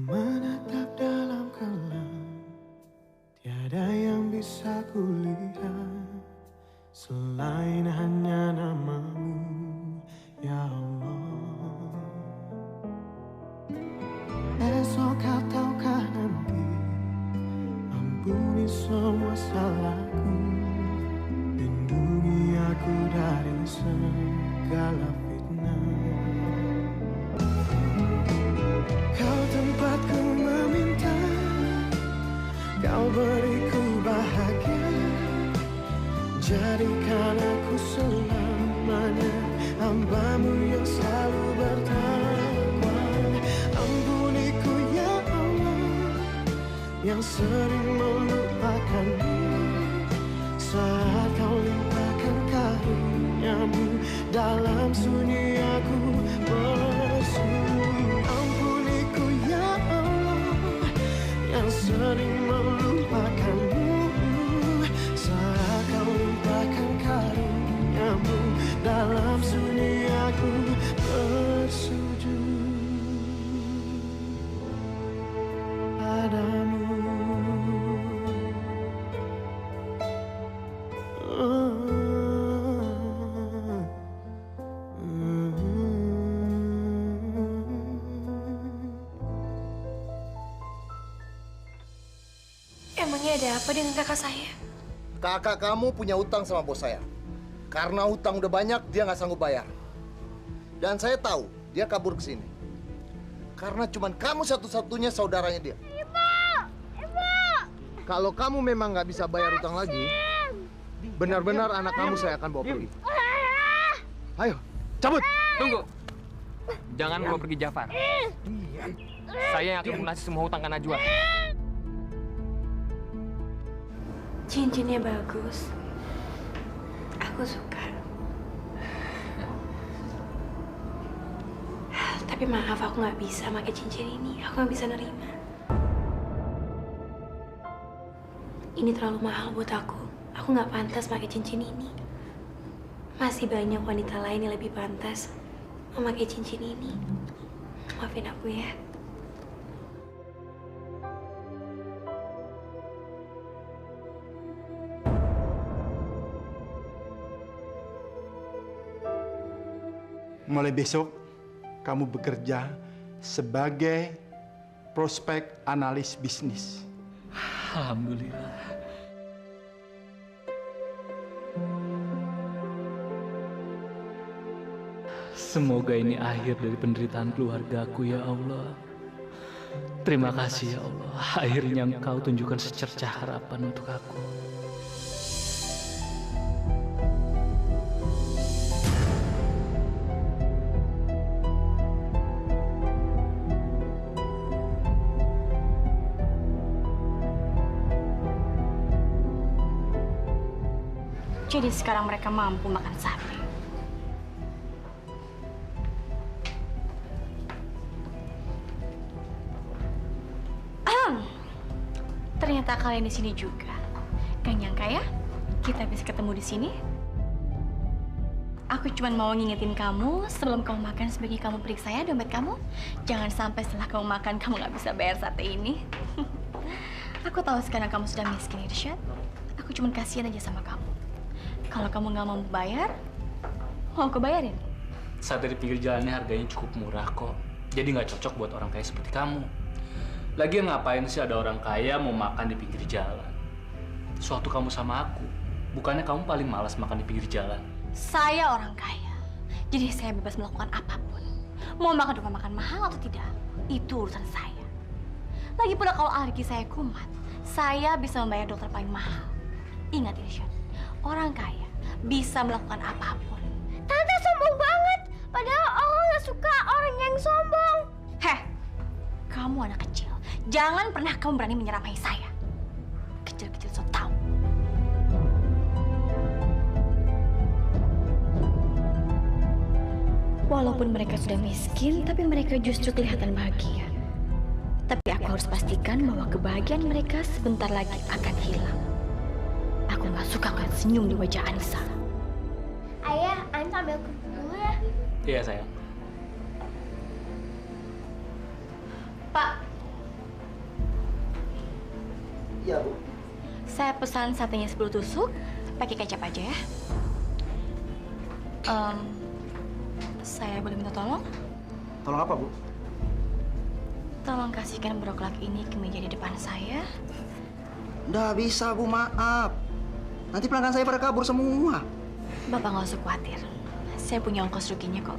menatap dalam kelam, tiada yang bisa kulihat selain hanya namamu, ya Allah. Esok kau taukah nanti, ampuni semua salahku, lindungi aku dari segala fitnah. Kau tempatku meminta, kau beriku bahagia, jadikan aku selamanya hamba-Mu yang selalu bertakwa. Ampuniku ya Allah, yang sering melupakanmu, saat kau limpahkan karunia-Mu dalam sunyi aku bersunyi. Ampuniku ya Allah, yang sering melupakanmu, saat kau limpahkan karunia-Mu dalam sunyi aku bersujud padamu. Emangnya ada apa dengan kakak saya? Kakak kamu punya utang sama bos saya. Karena utang udah banyak, dia nggak sanggup bayar. Dan saya tahu dia kabur ke sini. Karena cuman kamu satu-satunya saudaranya dia. Ibu! Ibu! Kalau kamu memang nggak bisa bayar utang lagi, benar-benar anak kamu saya akan bawa pergi. Ayo, cabut! Tunggu. Jangan bawa pergi Jafar. Saya yang akan melunasi semua hutang ke Najwa. Cincinnya bagus. Aku suka. Tapi maaf, aku nggak bisa pakai cincin ini. Aku nggak bisa nerima. Ini terlalu mahal buat aku. Aku nggak pantas pakai cincin ini. Masih banyak wanita lain yang lebih pantas memakai cincin ini. Maafin aku ya. Mulai besok, kamu bekerja sebagai prospek analis bisnis. Alhamdulillah. Semoga ini akhir dari penderitaan keluargaku, ya Allah. Terima kasih, ya Allah. Akhirnya Engkau tunjukkan secercah harapan untuk aku. Jadi sekarang mereka mampu makan sapi. Ternyata kalian di sini juga. Gak nyangka ya, kita bisa ketemu di sini. Aku cuma mau ngingetin kamu sebelum kamu makan, sebaiknya kamu periksa ya dompet kamu. Jangan sampai setelah kamu makan kamu nggak bisa bayar sate ini. Aku tahu sekarang kamu sudah miskin, Irsyad. Aku cuma kasihan aja sama kamu. Kalau kamu nggak mau bayar, mau aku bayarin? Sate di pinggir jalannya harganya cukup murah kok. Jadi nggak cocok buat orang kaya seperti kamu. Lagian ngapain sih ada orang kaya mau makan di pinggir jalan? Suatu kamu sama aku, bukannya kamu paling malas makan di pinggir jalan? Saya orang kaya, jadi saya bebas melakukan apapun. Mau makan di rumah makan mahal atau tidak, itu urusan saya. Lagi pula kalau alergi saya kumat, saya bisa membayar dokter paling mahal. Ingat Irsyad, orang kaya bisa melakukan apapun. Tante sombong banget. Padahal Allah nggak suka orang yang sombong. Heh, kamu anak kecil. Jangan pernah kamu berani menyeramahi saya. Kecil-kecil so tahu. Walaupun mereka sudah miskin, tapi mereka justru kelihatan bahagia. Tapi aku harus pastikan bahwa kebahagiaan mereka sebentar lagi akan hilang. Aku nggak suka ngeliat senyum di wajah Anissa. Ayah, Anissa ambil kerupuk dulu ya. Iya sayang. Pak, Iya, Bu. Saya pesan satenya 10 tusuk, pakai kecap aja ya. Saya boleh minta tolong? Tolong apa, Bu? Tolong kasihkan brokoli ini ke meja di depan saya. Nggak bisa, Bu. Maaf. Nanti pelanggan saya pada kabur semua. Bapak nggak usah khawatir. Saya punya ongkos ruginya kok.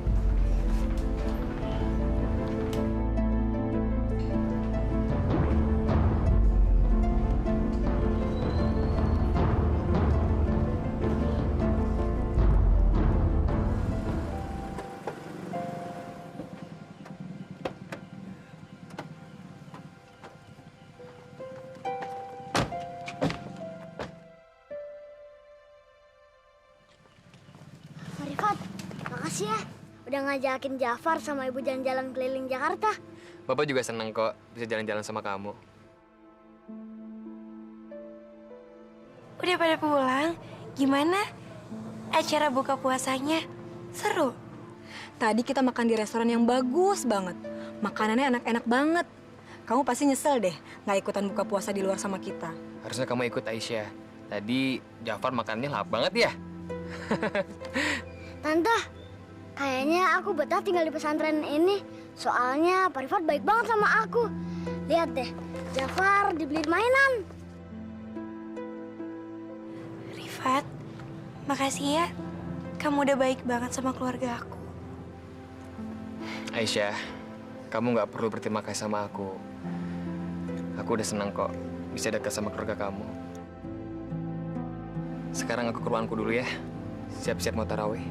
Pak Rifat, makasih ya. Udah ngajakin Jafar sama Ibu jalan-jalan keliling Jakarta. Bapak juga seneng kok bisa jalan-jalan sama kamu. Udah pada pulang? Gimana? Acara buka puasanya? Seru? Tadi kita makan di restoran yang bagus banget. Makanannya enak-enak banget. Kamu pasti nyesel deh nggak ikutan buka puasa di luar sama kita. Harusnya kamu ikut Aisyah. Tadi Jafar makannya lahap banget ya. Tante, kayaknya aku betah tinggal di pesantren ini. Soalnya Pak Rifat baik banget sama aku. Lihat deh, Jafar dibeliin mainan. Rifat, makasih ya. Kamu udah baik banget sama keluarga aku. Aisyah, kamu nggak perlu berterima kasih sama aku. Aku udah senang kok bisa dekat sama keluarga kamu. Sekarang aku ke ruanganku dulu ya. Siap-siap mau tarawih.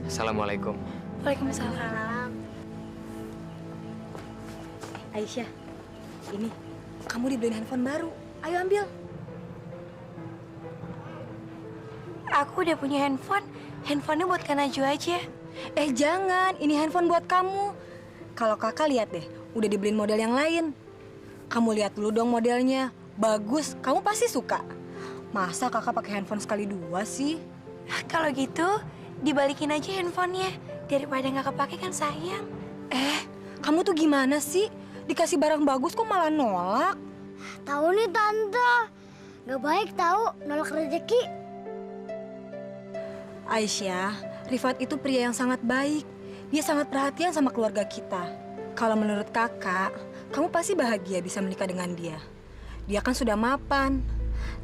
Assalamualaikum. Waalaikumsalam. Aisyah, ini kamu dibeliin handphone baru. Ayo ambil. Aku udah punya handphone. Handphonenya buat Kak Najwa aja. Jangan, ini handphone buat kamu. Kalau kakak lihat deh, udah dibeliin model yang lain. Kamu lihat dulu dong modelnya. Bagus, kamu pasti suka. Masa kakak pakai handphone sekali dua sih? Kalau gitu, dibalikin aja handphonenya. Daripada nggak kepake kan sayang. Kamu tuh gimana sih? Dikasih barang bagus kok malah nolak? Tahu nih Tante, gak baik tahu nolak rezeki. Aisyah, Rifat itu pria yang sangat baik. Dia sangat perhatian sama keluarga kita. Kalau menurut kakak, kamu pasti bahagia bisa menikah dengan dia. Dia kan sudah mapan.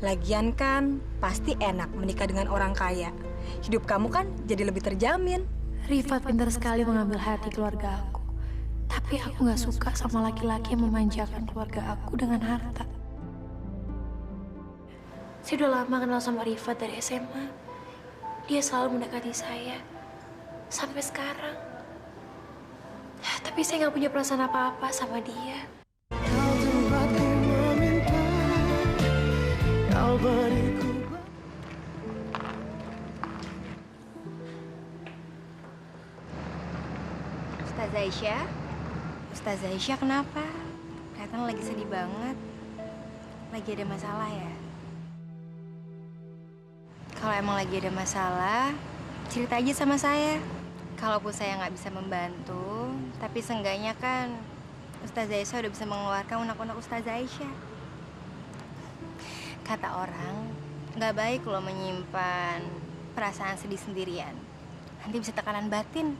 Lagian kan pasti enak menikah dengan orang kaya. Hidup kamu kan jadi lebih terjamin. Rifat pintar sekali mengambil hati keluarga aku. Tapi aku nggak suka sama laki-laki yang memanjakan keluarga aku dengan harta. Saya udah lama kenal sama Rifat dari SMA. Dia selalu mendekati saya. Sampai sekarang. Tapi saya nggak punya perasaan apa-apa sama dia. Kau tempatku meminta, kau beriku. Ustazah Aisyah? Ustazah Aisyah kenapa? Kelihatan lagi sedih banget. Lagi ada masalah ya? Kalau emang lagi ada masalah, cerita aja sama saya. Kalaupun saya nggak bisa membantu, tapi seenggaknya kan Ustazah Aisyah udah bisa mengeluarkan unek-unek Ustazah Aisyah. Kata orang, nggak baik loh menyimpan perasaan sedih sendirian. Nanti bisa tekanan batin.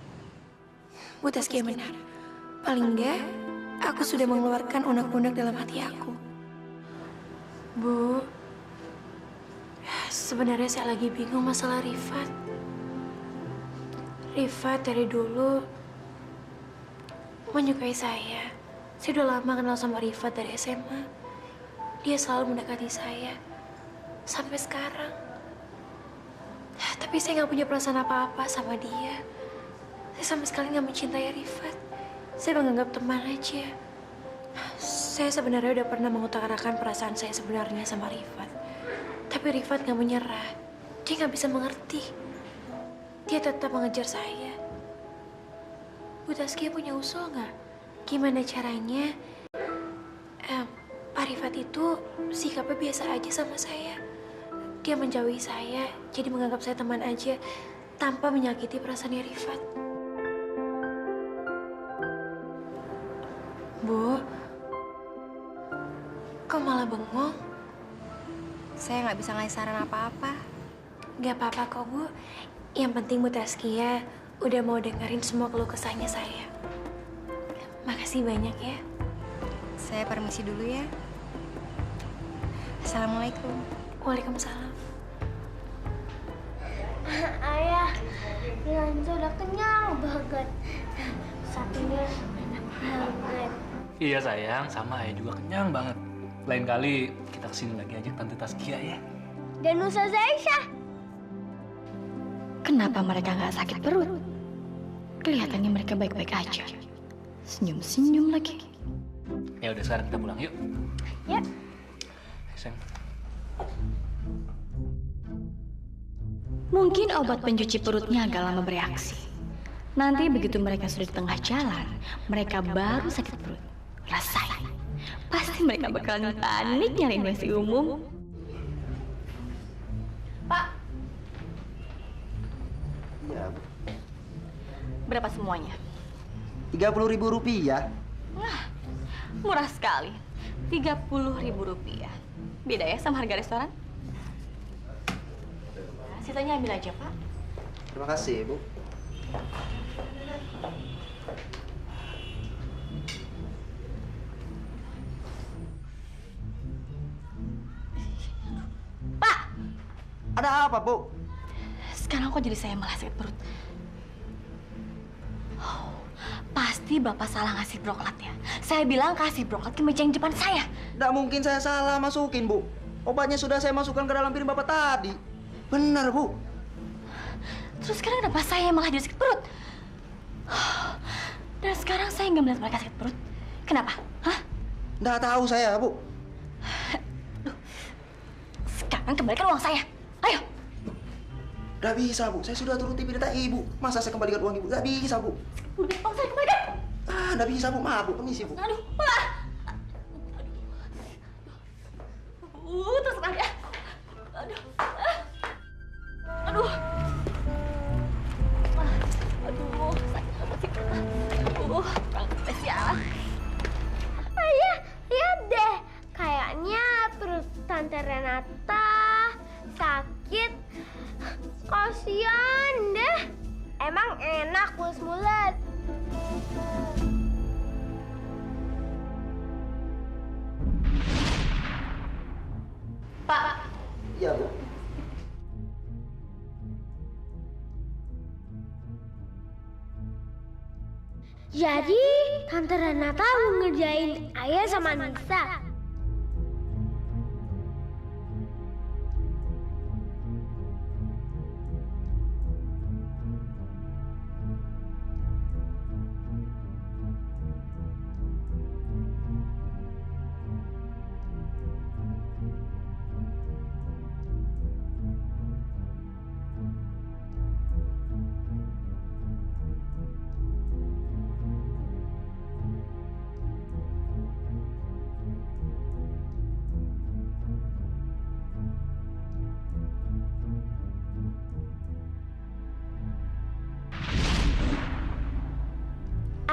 Bu Taskia benar. Paling enggak, aku sudah mengeluarkan unek-unek dalam hati aku. Bu, sebenarnya saya lagi bingung masalah Rifat. Rifat dari dulu menyukai saya. Saya udah lama kenal sama Rifat dari SMA. Dia selalu mendekati saya. Sampai sekarang. Tapi saya nggak punya perasaan apa-apa sama dia. Saya sama sekali nggak mencintai Rifat. Saya menganggap teman aja. Saya sebenarnya udah pernah mengutarakan perasaan saya sebenarnya sama Rifat. Tapi Rifat nggak menyerah. Dia nggak bisa mengerti. Dia tetap mengejar saya. Bu Taskia punya usul nggak? Gimana caranya Pak Rifat itu sikapnya biasa aja sama saya. Dia menjauhi saya, jadi menganggap saya teman aja tanpa menyakiti perasaannya Rifat. Bu, Kok malah bengong? Saya nggak bisa ngasih saran apa-apa. Gak apa-apa kok, Bu. Yang penting Bu Taskia udah mau dengerin semua keluh kesahnya saya. Makasih banyak ya. Saya permisi dulu ya. Assalamualaikum. Waalaikumsalam. Ayah, Lanza udah kenyang banget. Satunya enak banget. Iya sayang, sama ayah juga kenyang banget. Lain kali kita kesini lagi aja Tante Taskia ya. Dan Ustazah Aisyah. Kenapa mereka nggak sakit perut? Kelihatannya mereka baik-baik aja. Senyum-senyum lagi. Ya udah sekarang kita pulang yuk. Ya. Ayo, sayang. Mungkin obat pencuci perutnya agak lama bereaksi. Nanti begitu mereka sudah di tengah jalan, mereka baru sakit perut. Rasain. Pasti mereka bakalan panik nyariin WC umum. Pak. Iya, Bu. Berapa semuanya? 30.000 rupiah. Wah, murah sekali. 30.000 rupiah. Beda ya sama harga restoran? Sisanya ambil aja, Pak. Terima kasih, Bu. Pak! Ada apa, Bu? Sekarang kok jadi saya malah sakit perut? Oh, pasti Bapak salah ngasih broklat ya. Saya bilang kasih broklat ke meja yang depan saya. Nggak mungkin saya salah masukin, Bu. Obatnya sudah saya masukkan ke dalam piring Bapak tadi. Benar, Bu. Terus sekarang kenapa saya malah jadi sakit perut? Dan sekarang saya nggak melihat mereka sakit perut. Kenapa? Hah? Nggak tahu saya, Bu. Sekarang kembalikan uang saya. Ayo. Nggak bisa, Bu. Saya sudah turuti perintah Ibu. Masa saya kembalikan uang Ibu? Nggak bisa, Bu. Udah, uang saya kembalikan. Nggak bisa, Bu. Maaf, Bu. Permisi, Bu. Aduh, Pak. Terserah ya. Aduh. Aduh. Aduh, sakit banget sih. Aduh, kurang spesial. Ayah, lihat deh. Kayaknya perut Tante Renata sakit. Kasian deh. Emang enak mulus-mulut. Pak. Iya, Bu. Jadi, Tante Renata mau ngerjain Ayah sama Nisa.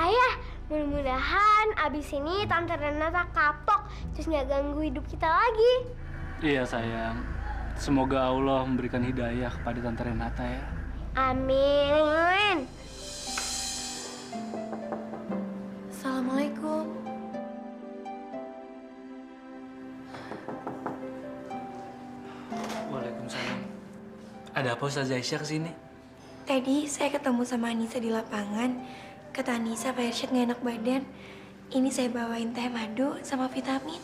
Ayah, mudah-mudahan abis ini Tante Renata kapok terus nggak ganggu hidup kita lagi. Iya sayang. Semoga Allah memberikan hidayah kepada Tante Renata ya. Amin. Assalamualaikum. Waalaikumsalam. Ada apa Ustazah Aisyah kesini? Tadi saya ketemu sama Anissa di lapangan. Kata Anissa Pak Irsyad nggak enak badan. Ini saya bawain teh madu sama vitamin.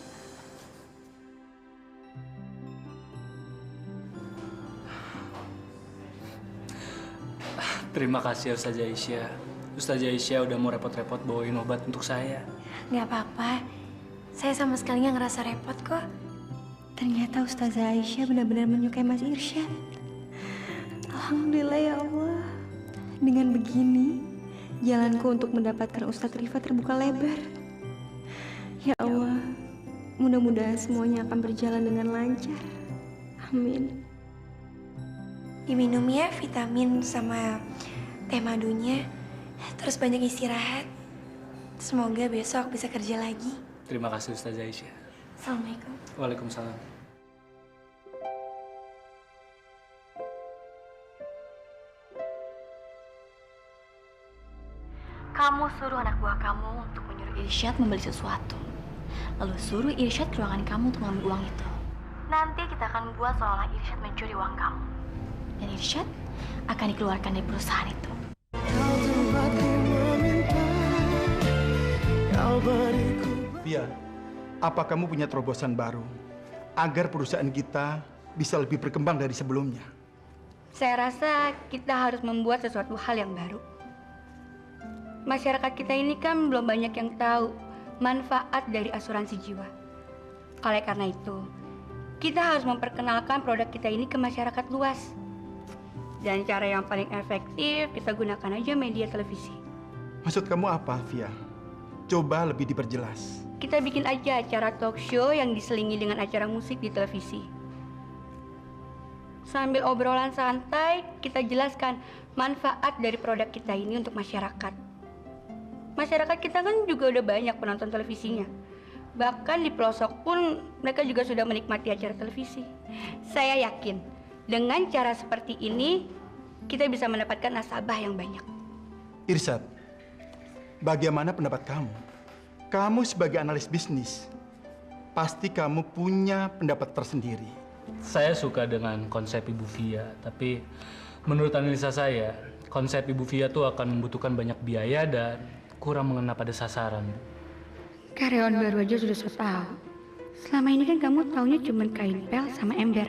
Terima kasih Ustazah Aisyah. Ustazah Aisyah udah mau repot-repot bawain obat untuk saya. Nggak apa-apa. Saya sama sekali nggak ngerasa repot kok. Ternyata Ustazah Aisyah benar-benar menyukai Mas Irsyad. Alhamdulillah ya Allah. Dengan begini, jalanku untuk mendapatkan Ustadz Rifat terbuka lebar. Ya Allah, mudah-mudahan semuanya akan berjalan dengan lancar. Amin. Diminum ya vitamin sama teh madunya. Terus banyak istirahat. Semoga besok bisa kerja lagi. Terima kasih Ustazah Aisyah. Assalamualaikum. Waalaikumsalam. Kamu suruh anak buah kamu untuk menyuruh Irsyad membeli sesuatu. Lalu suruh Irsyad ke ruangan kamu untuk mengambil uang itu. Nanti kita akan buat seolah Irsyad mencuri uang kamu. Dan Irsyad akan dikeluarkan dari perusahaan itu. Kau tempatku meminta, kau beriku. Via, apa kamu punya terobosan baru agar perusahaan kita bisa lebih berkembang dari sebelumnya? Saya rasa kita harus membuat sesuatu hal yang baru. Masyarakat kita ini kan belum banyak yang tahu manfaat dari asuransi jiwa. Oleh karena itu, kita harus memperkenalkan produk kita ini ke masyarakat luas. Dan cara yang paling efektif, kita gunakan aja media televisi. Maksud kamu apa, Via? Coba lebih diperjelas. Kita bikin aja acara talk show yang diselingi dengan acara musik di televisi. Sambil obrolan santai, kita jelaskan manfaat dari produk kita ini untuk masyarakat. Masyarakat kita kan juga udah banyak penonton televisinya. Bahkan di pelosok pun mereka juga sudah menikmati acara televisi. Saya yakin dengan cara seperti ini kita bisa mendapatkan nasabah yang banyak. Irsyad, bagaimana pendapat kamu? Kamu sebagai analis bisnis, pasti kamu punya pendapat tersendiri. Saya suka dengan konsep Ibu Via, tapi menurut analisa saya, konsep Ibu Via tuh akan membutuhkan banyak biaya dan kurang mengena pada sasaran. Karyawan baru aja sudah so tahu. Selama ini kan kamu taunya cuma kain pel sama ember.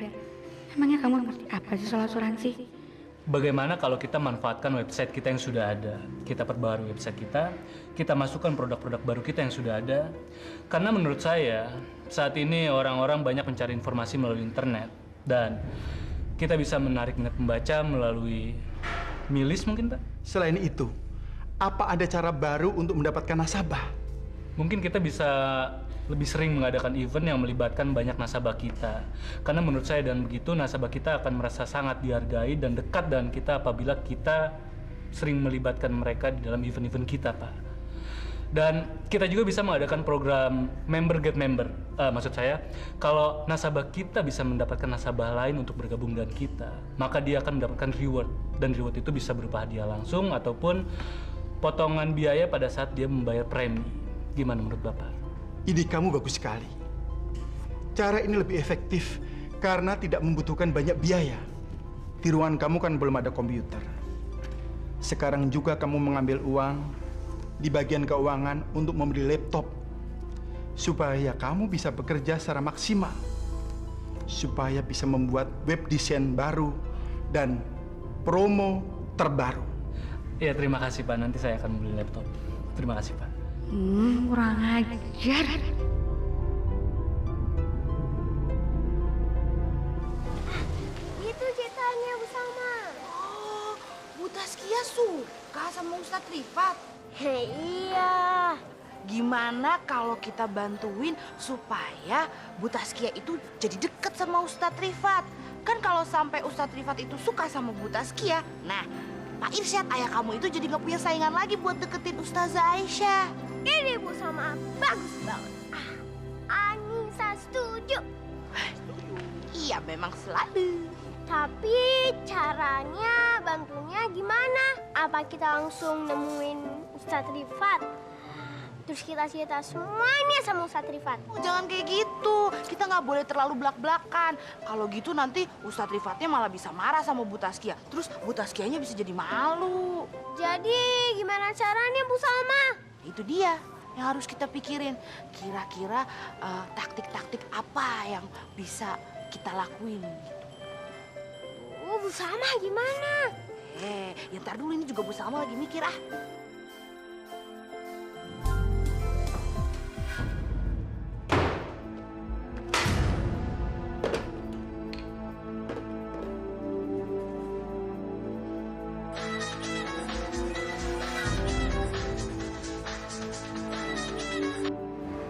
Emangnya kamu ngerti apa sih soal asuransi? Bagaimana kalau kita manfaatkan website kita yang sudah ada? Kita perbarui website kita masukkan produk-produk baru kita yang sudah ada. Karena menurut saya, saat ini orang-orang banyak mencari informasi melalui internet. Dan kita bisa menarik minat pembaca melalui milis mungkin, Pak? Selain itu, apa ada cara baru untuk mendapatkan nasabah? Mungkin kita bisa lebih sering mengadakan event yang melibatkan banyak nasabah kita. Karena menurut saya dan begitu, nasabah kita akan merasa sangat dihargai dan dekat dengan kita apabila kita sering melibatkan mereka di dalam event-event kita, Pak. Dan kita juga bisa mengadakan program member get member. Maksud saya, kalau nasabah kita bisa mendapatkan nasabah lain untuk bergabung dengan kita, maka dia akan mendapatkan reward. Dan reward itu bisa berupa hadiah langsung ataupun potongan biaya pada saat dia membayar premi. Gimana menurut Bapak? Ide kamu bagus sekali. Cara ini lebih efektif karena tidak membutuhkan banyak biaya. Di ruangan kamu kan belum ada komputer. Sekarang juga kamu mengambil uang di bagian keuangan untuk membeli laptop supaya kamu bisa bekerja secara maksimal, supaya bisa membuat web desain baru dan promo terbaru. Ya, terima kasih, Pak. Nanti saya akan membeli laptop. Terima kasih, Pak. Kurang ajar. Itu ceritanya Bu Salma. Oh, Bu Taskia suka sama Ustadz Rifat. Iya. Gimana kalau kita bantuin supaya Bu Taskia itu jadi deket sama Ustadz Rifat? Kan kalau sampai Ustadz Rifat itu suka sama Bu Taskia, nah Pak Irsyad, ayah kamu itu jadi nggak punya saingan lagi buat deketin Ustazah Aisyah. Ini Bu Salma bagus banget. Anissa setuju. Iya, memang selalu. Tapi caranya bantunya gimana? Apa kita langsung nemuin Ustadz Rifat? Terus kita cerita semuanya sama Ustadz Rifat? Oh, jangan kayak gitu. Kita nggak boleh terlalu belak-belakan. Kalau gitu nanti Ustadz Rifatnya malah bisa marah sama Bu Taskia. Terus Bu Taskianya bisa jadi malu. Jadi gimana caranya Bu Salma? Itu dia yang harus kita pikirin. Kira-kira taktik-taktik apa yang bisa kita lakuin gitu. Bu Salma gimana? Ya ntar dulu, ini juga Bu Salma lagi mikir ah.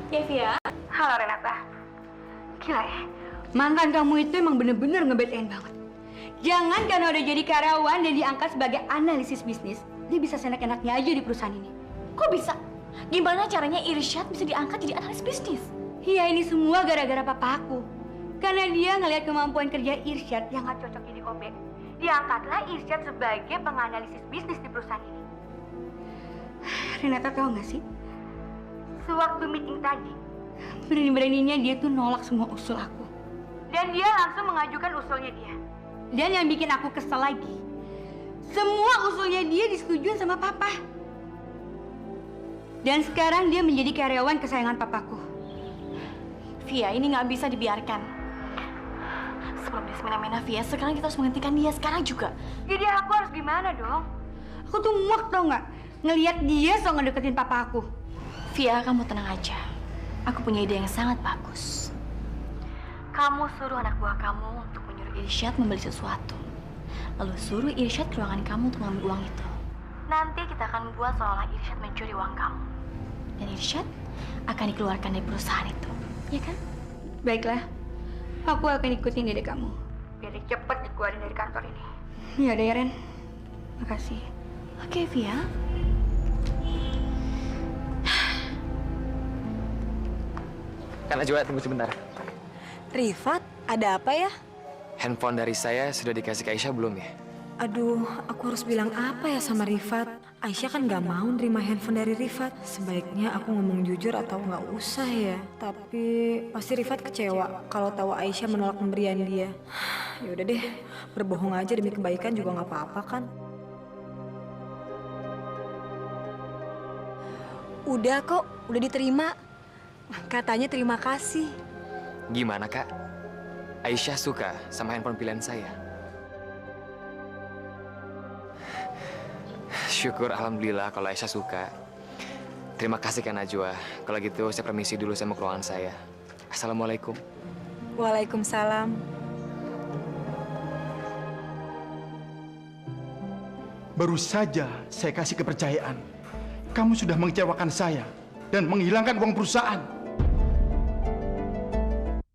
Ya, Via. Halo Renata. Gila ya, mantan kamu itu emang bener-bener nge-BT-in banget. Jangan karena udah jadi karyawan dan diangkat sebagai analisis bisnis, dia bisa seenak-enaknya aja di perusahaan ini. Kok bisa? Gimana caranya Irsyad bisa diangkat jadi analis bisnis? Ya ini semua gara-gara papa aku. Karena dia ngelihat kemampuan kerja Irsyad yang gak cocok jadi OB. Diangkatlah Irsyad sebagai penganalisis bisnis di perusahaan ini. Renata tahu gak sih? Sewaktu meeting tadi, berani-beraninya dia tuh nolak semua usul aku. Dan dia langsung mengajukan usulnya dia. Dan yang bikin aku kesel lagi, semua usulnya dia disetujui sama papa. Dan sekarang dia menjadi karyawan kesayangan papaku. Via, ini nggak bisa dibiarkan. Sebelum dia semena-mena, Via, sekarang kita harus menghentikan dia sekarang juga. Jadi aku harus gimana dong? Aku tuh muak tau nggak ngelihat dia so ngedeketin papa aku. Via, kamu tenang aja. Aku punya ide yang sangat bagus. Kamu suruh anak buah kamu untuk menyuruh Irsyad membeli sesuatu. Lalu suruh Irsyad ke ruangan kamu untuk mengambil uang itu. Nanti kita akan buat seolah Irsyad mencuri uang kamu. Dan Irsyad akan dikeluarkan dari perusahaan itu. Ya kan? Baiklah, aku akan ikutin ide kamu. Biar dia cepat dikeluarin dari kantor ini. Ya udah ya, Ren. Makasih. Oke, Via. Kak Najwa, tunggu sebentar. Rifat, ada apa ya? Handphone dari saya sudah dikasih ke Aisyah belum ya? Aduh, aku harus bilang apa ya sama Rifat? Aisyah kan gak mau nerima handphone dari Rifat. Sebaiknya aku ngomong jujur atau gak usah ya. Tapi pasti Rifat kecewa kalau tahu Aisyah menolak pemberian dia. Ya udah deh, berbohong aja demi kebaikan juga gak apa-apa kan? Udah kok, udah diterima. Katanya terima kasih. Gimana Kak? Aisyah suka sama handphone pilihan saya? Syukur alhamdulillah kalau Aisyah suka. Terima kasih Kak Najwa. Kalau gitu saya permisi dulu sama ke ruangan saya. Assalamualaikum. Waalaikumsalam. Baru saja saya kasih kepercayaan. Kamu sudah mengecewakan saya dan menghilangkan uang perusahaan.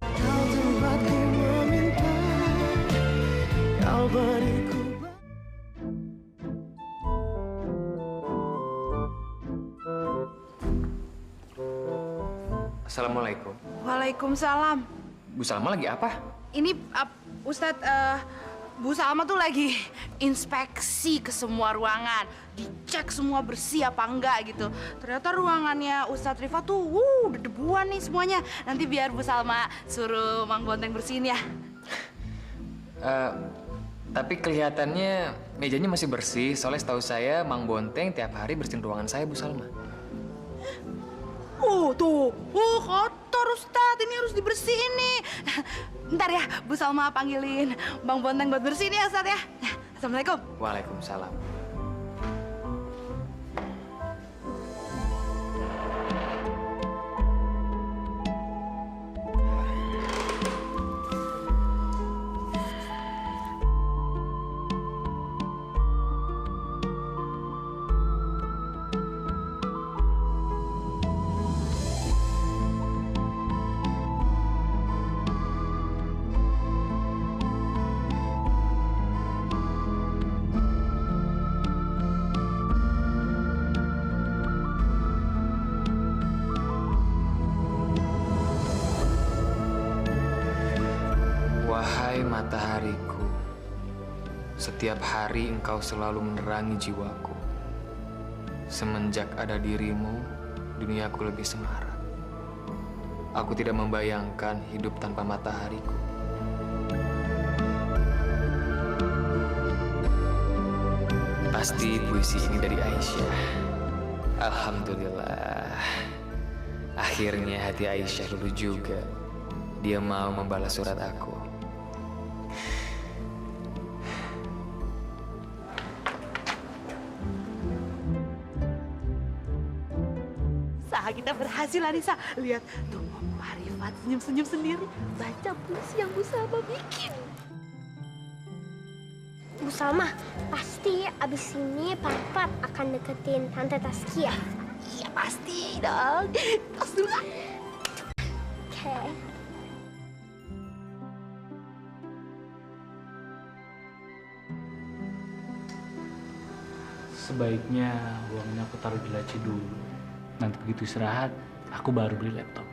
Kau tempatku meminta, kau beriku. Assalamualaikum. Waalaikumsalam. Bu Salma lagi apa? Ini Ustadz, Bu Salma tuh lagi inspeksi ke semua ruangan, dicek semua bersih apa enggak gitu. Ternyata ruangannya Ustadz Rifat tuh, udah debuan nih semuanya. Nanti biar Bu Salma suruh Mang Bonteng bersihin ya. Tapi kelihatannya mejanya masih bersih. Soalnya setahu saya Mang Bonteng tiap hari bersihin ruangan saya, Bu Salma. Tuh, kotor Ustadz, ini harus dibersihin nih. Bentar ya, Bu Salma panggilin Bang Bonteng buat bersihin ya Ustadz ya. Assalamualaikum. Waalaikumsalam. Wahai matahariku, setiap hari engkau selalu menerangi jiwaku. Semenjak ada dirimu, duniaku lebih semarak. Aku tidak membayangkan hidup tanpa matahariku. Pasti puisi ini dari Aisyah. Alhamdulillah. Akhirnya hati Aisyah luluh juga. Dia mau membalas surat aku. Kita berhasil, Anissa. Lihat, tuh Pak Rifat senyum-senyum sendiri. Baca puisi yang Bu Salma bikin. Bu Salma, pasti abis ini Pak Rifat akan deketin Tante Taskia. Iya, pasti dong. Tos dulu. Oke. Sebaiknya uangnya aku taruh di laci dulu. Nanti begitu istirahat, aku baru beli laptop.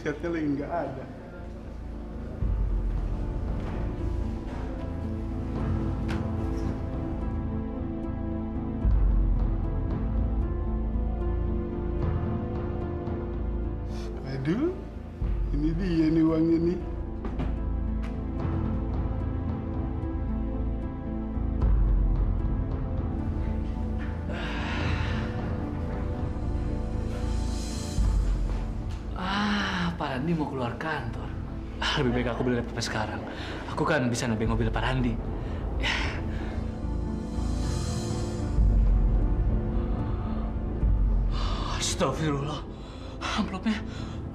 Irsyadnya lagi nggak ada. Aduh, ini dia nih uangnya nih. Pak Randi mau keluar kantor. Lebih baik aku beli laptopnya sekarang. Aku kan bisa nebeng mobil Pak Randi. Ya. Astagfirullah.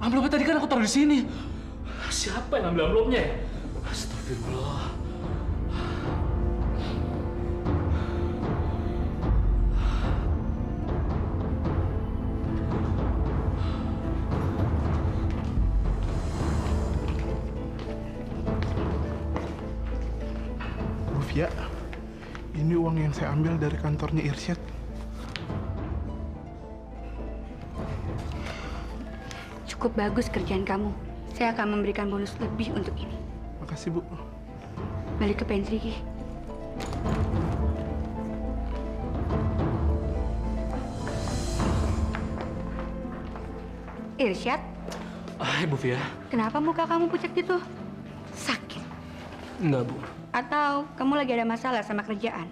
Amplopnya tadi kan aku taruh di sini. Siapa yang ambil amplopnya ya? Astagfirullah. Ya, ini uang yang saya ambil dari kantornya Irsyad. Cukup bagus kerjaan kamu. Saya akan memberikan bonus lebih untuk ini. Makasih, Bu. Balik ke pantry, Ki. Irsyad? Ibu Fia. Kenapa muka kamu pucat gitu? Sakit? Enggak, Bu. Atau kamu lagi ada masalah sama kerjaan?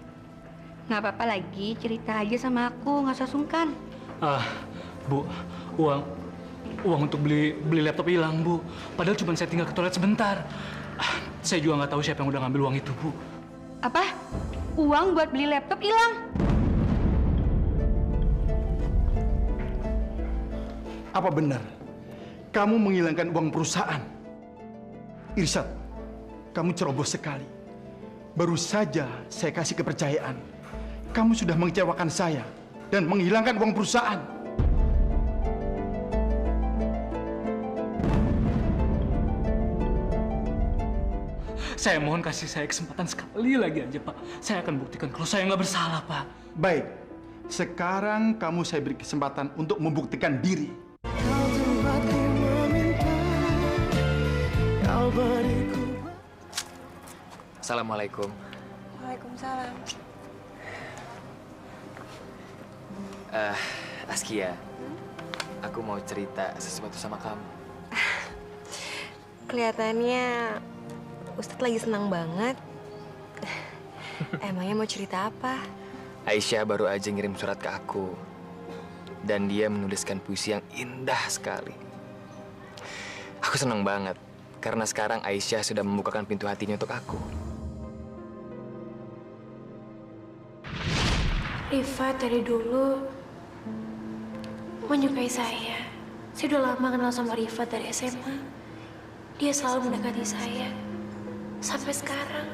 Nggak apa-apa lagi, cerita aja sama aku, nggak usah sungkan. Bu, uang untuk beli laptop hilang, Bu. Padahal cuma saya tinggal ke toilet sebentar. Saya juga nggak tahu siapa yang udah ngambil uang itu, Bu. Apa? Uang buat beli laptop hilang? Apa benar kamu menghilangkan uang perusahaan? Irsyad, kamu ceroboh sekali. Baru saja saya kasih kepercayaan. Kamu sudah mengecewakan saya dan menghilangkan uang perusahaan. Saya mohon kasih saya kesempatan sekali lagi aja, Pak. Saya akan buktikan kalau saya nggak bersalah, Pak. Baik, sekarang kamu saya beri kesempatan untuk membuktikan diri. Kau tempatku meminta, kau beriku. Assalamualaikum. Waalaikumsalam. Askia, aku mau cerita sesuatu sama kamu. Kelihatannya Ustadz lagi senang banget. Emangnya mau cerita apa? Aisyah baru aja ngirim surat ke aku. Dan dia menuliskan puisi yang indah sekali. Aku senang banget, karena sekarang Aisyah sudah membukakan pintu hatinya untuk aku. Rifat dari dulu menyukai saya. Saya udah lama kenal sama Rifat dari SMA. Dia selalu mendekati saya. Sampai sekarang.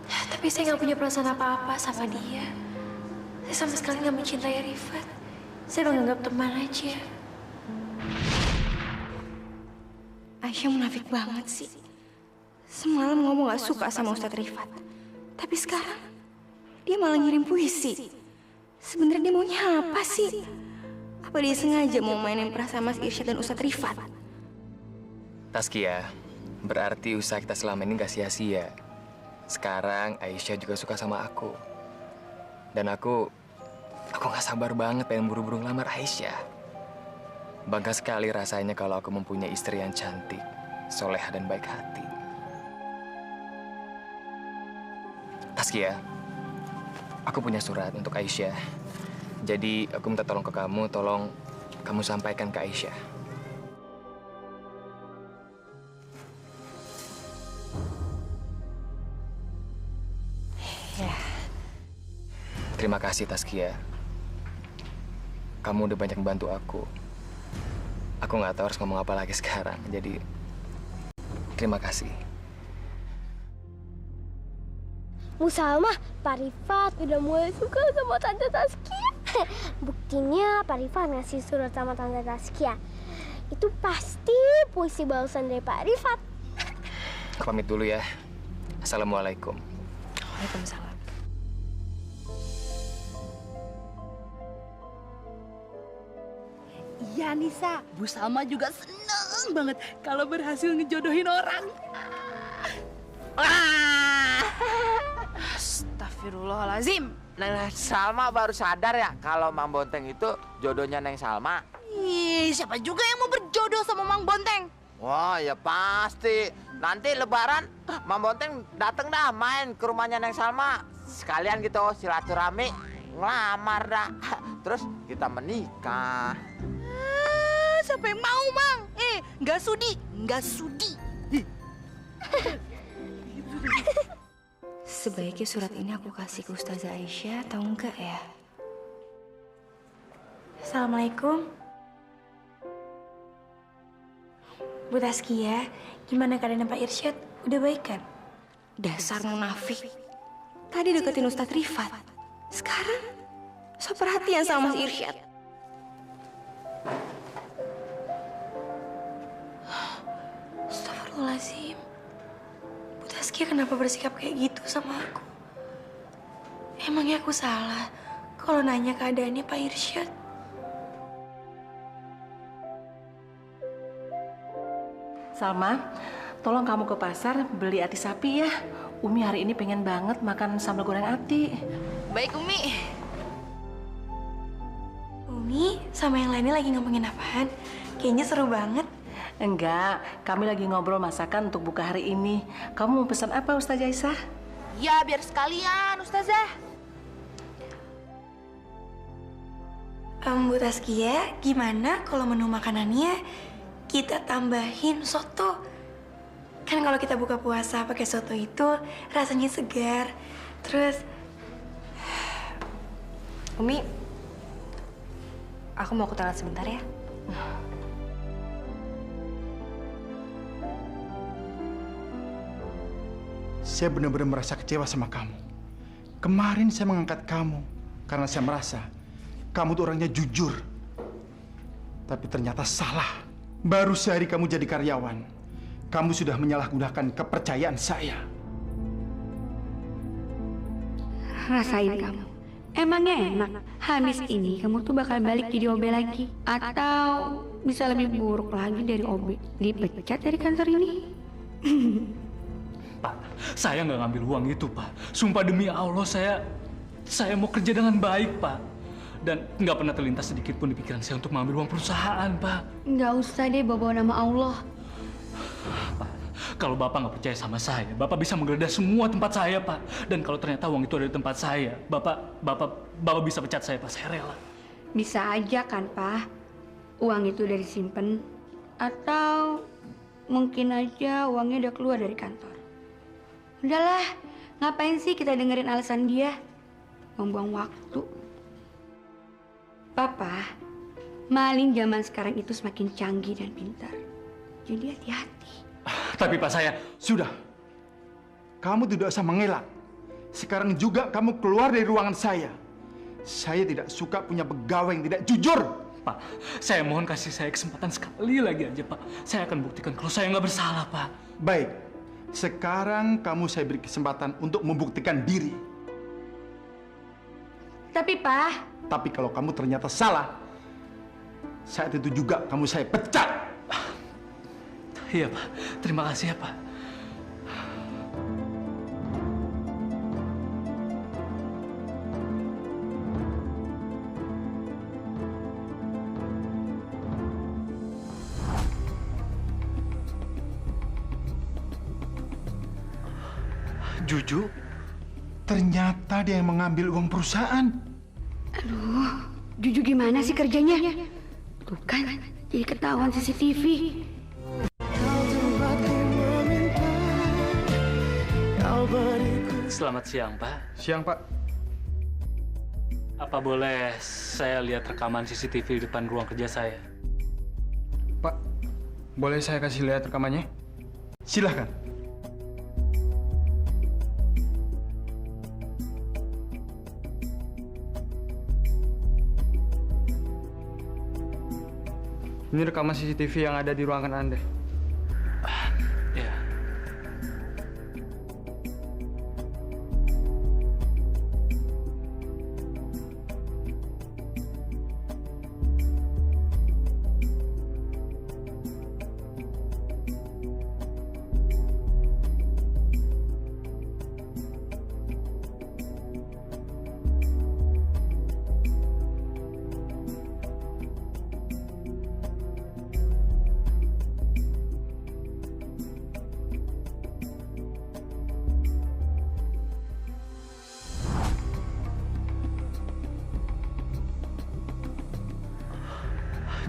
Tapi saya nggak punya perasaan apa-apa sama dia. Saya sama sekali nggak mencintai Rifat. Saya menganggap teman aja. Aisyah munafik banget sih. Semalam ngomong gak suka sama Ustadz Rifat. Tapi sekarang dia malah ngirim puisi. Sebenarnya dia maunya apa sih? Apa dia sengaja mau mainin perasaan Mas Irsyad dan Ustadz Rifat? Taskia, berarti usaha kita selama ini gak sia-sia. Sekarang Aisyah juga suka sama aku. Dan aku gak sabar banget pengen buru-buru ngelamar Aisyah. Bangga sekali rasanya kalau aku mempunyai istri yang cantik, soleha dan baik hati. Taskia, aku punya surat untuk Aisyah. Jadi aku minta tolong ke kamu, tolong kamu sampaikan ke Aisyah. Ya. Terima kasih Taskia. Kamu udah banyak membantu aku. Aku nggak tahu harus ngomong apa lagi sekarang. Jadi terima kasih. Musalmah, Pak Rifat udah mulai suka sama Tante Taskia. Buktinya Pak Rifat ngasih surat sama Tante Taskia. Itu pasti puisi balasan dari Pak Rifat. Aku pamit dulu ya. Assalamualaikum. Waalaikumsalam. Iya Nisa, Bu Salma juga seneng seneng banget kalau berhasil ngejodohin orang. Astagfirullahalazim. Neng Salma baru sadar ya kalau Mang Bonteng itu jodohnya Neng Salma. Ih, siapa juga yang mau berjodoh sama Mang Bonteng? Wah, ya pasti. Nanti lebaran Mang Bonteng dateng dah main ke rumahnya Neng Salma. Sekalian gitu silaturahmi, ngelamar dah. Terus kita menikah. Siapa yang mau, Mang? Nggak sudi, nggak sudi. Sebaiknya surat ini aku kasih ke Ustazah Aisyah atau enggak ya? Assalamualaikum. Bu Taskia, gimana keadaan Pak Irsyad? Udah baik kan? Dasar munafik. Tadi deketin Ustadz Rifat. Sekarang so perhatian sama Mas Irsyad. Astagfirullahaladzim. Bu Taskia kenapa bersikap kayak gitu sama aku? Emangnya aku salah kalau nanya keadaannya Pak Irsyad? Salma, tolong kamu ke pasar beli ati sapi ya. Umi hari ini pengen banget makan sambal goreng ati. Baik, Umi. Umi, sama yang lainnya lagi ngomongin apaan? Kayaknya seru banget. Enggak, kami lagi ngobrol masakan untuk buka hari ini. Kamu mau pesan apa, Ustazah Aisyah? Ya, biar sekalian, Ustazah. Bu Taskia, gimana kalau menu makanannya kita tambahin soto? Kan kalau kita buka puasa pakai soto itu rasanya segar. Terus, Umi, aku mau ke toilet sebentar ya. Saya benar-benar merasa kecewa sama kamu. Kemarin saya mengangkat kamu karena saya merasa kamu tuh orangnya jujur. Tapi ternyata salah. Baru sehari kamu jadi karyawan, kamu sudah menyalahgunakan kepercayaan saya. Rasain kamu. Emangnya enak? Habis ini kamu tuh bakal balik jadi OB lagi. Atau bisa lebih buruk lagi dari OB. Dipecat dari kantor ini. Pak, saya nggak ngambil uang itu, Pak. Sumpah demi Allah, saya mau kerja dengan baik, Pak. Dan nggak pernah terlintas sedikit pun di pikiran saya untuk mengambil uang perusahaan, Pak. Nggak usah deh bawa nama Allah. Pak, kalau Bapak nggak percaya sama saya, Bapak bisa menggeledah semua tempat saya, Pak. Dan kalau ternyata uang itu ada di tempat saya, Bapak bisa pecat saya, Pak. Saya rela. Bisa aja kan, Pak? Uang itu udah disimpan. Atau mungkin aja uangnya udah keluar dari kantor. Udahlah, ngapain sih kita dengerin alasan dia? Membuang waktu. Papa, maling zaman sekarang itu semakin canggih dan pintar. Jadi hati-hati. Tapi Pak, saya sudah. Kamu tidak usah mengelak. Sekarang juga kamu keluar dari ruangan saya. Saya tidak suka punya pegawai yang tidak jujur. Pak, saya mohon kasih saya kesempatan sekali lagi aja, Pak. Saya akan buktikan kalau saya nggak bersalah, Pak. Baik, sekarang kamu saya beri kesempatan untuk membuktikan diri. Tapi, Pak... Tapi kalau kamu ternyata salah, saat itu juga kamu saya pecat. Iya, Pak. Terima kasih ya, Pak. Juju, ternyata dia yang mengambil uang perusahaan. Aduh, Juju gimana sih kerjanya? Tuh kan, jadi ketahuan CCTV. Selamat siang, Pak. Siang, Pak. Apa boleh saya lihat rekaman CCTV di depan ruang kerja saya? Pak, boleh saya kasih lihat rekamannya? Silahkan. Ini rekaman CCTV yang ada di ruangan Anda. Ya.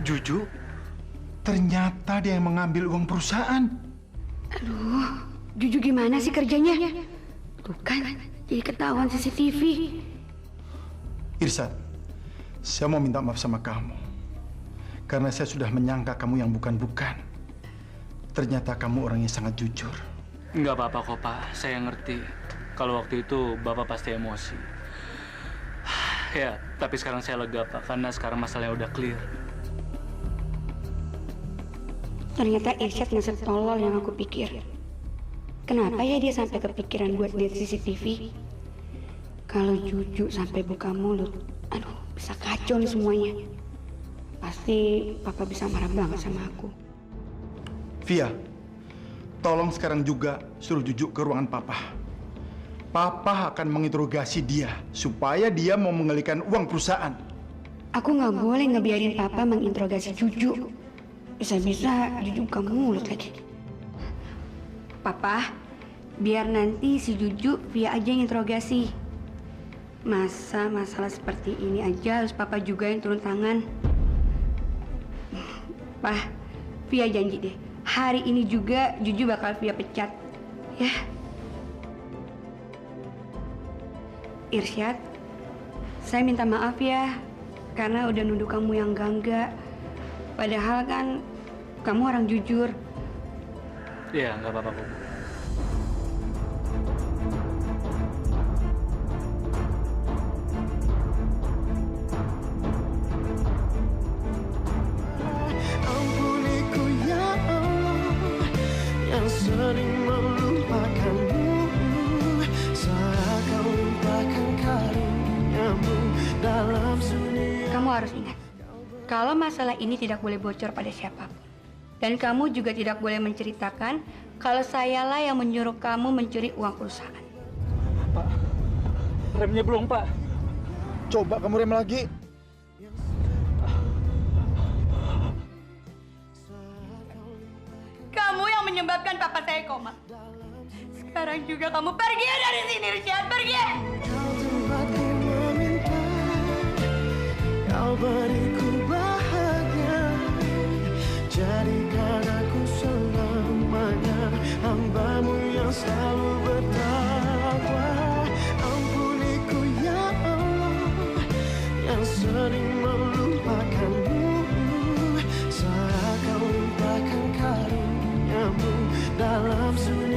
Juju, ternyata dia yang mengambil uang perusahaan. Aduh, Juju gimana sih kerjanya? Tuh kan, jadi ketahuan CCTV. Irsad, saya mau minta maaf sama kamu. Karena saya sudah menyangka kamu yang bukan-bukan. Ternyata kamu orang yang sangat jujur. Nggak apa-apa kok, Pak. Saya ngerti. Kalau waktu itu Bapak pasti emosi. Ya, tapi sekarang saya lega, Pak. Karena sekarang masalahnya udah clear. Ternyata Irsyad nggak setolol yang aku pikir. Kenapa ya dia sampai kepikiran buat lihat CCTV? Kalau Juju sampai buka mulut, aduh, bisa kacau nih semuanya. Pasti Papa bisa marah banget sama aku. Via, tolong sekarang juga suruh Juju ke ruangan Papa. Papa akan menginterogasi dia supaya dia mau mengalihkan uang perusahaan. Aku nggak boleh ngebiarin Papa menginterogasi Juju. Bisa-bisa Juju buka mulut lagi. Papa, biar nanti si Juju Via aja yang interogasi. Masa masalah seperti ini aja harus Papa juga yang turun tangan? Pak, Via janji deh, hari ini juga Juju bakal Via pecat, ya? Irsyad, saya minta maaf ya, karena udah nuduh kamu yang enggak. Padahal kan kamu orang jujur. Iya, nggak apa-apa, Bu. Ampuniku ya Allah yang sering melupakanmu, saat kau lupakan karuniamu dalam sunyi. Kamu harus ingat, kalau masalah ini tidak boleh bocor pada siapapun. Dan kamu juga tidak boleh menceritakan kalau sayalah yang menyuruh kamu mencuri uang perusahaan. Pak, remnya belum, Pak. Coba kamu rem lagi. Kamu yang menyebabkan papa saya koma. Sekarang juga kamu pergi dari sini, Irsyad, pergi! Tempatku meminta, kau beriku bahagia, jadikan aku selamanya hambamu yang selalu bertakwa. Ampuniku ya Allah yang sering melupakanmu, saat kau lupakan karuniamu dalam sunyi.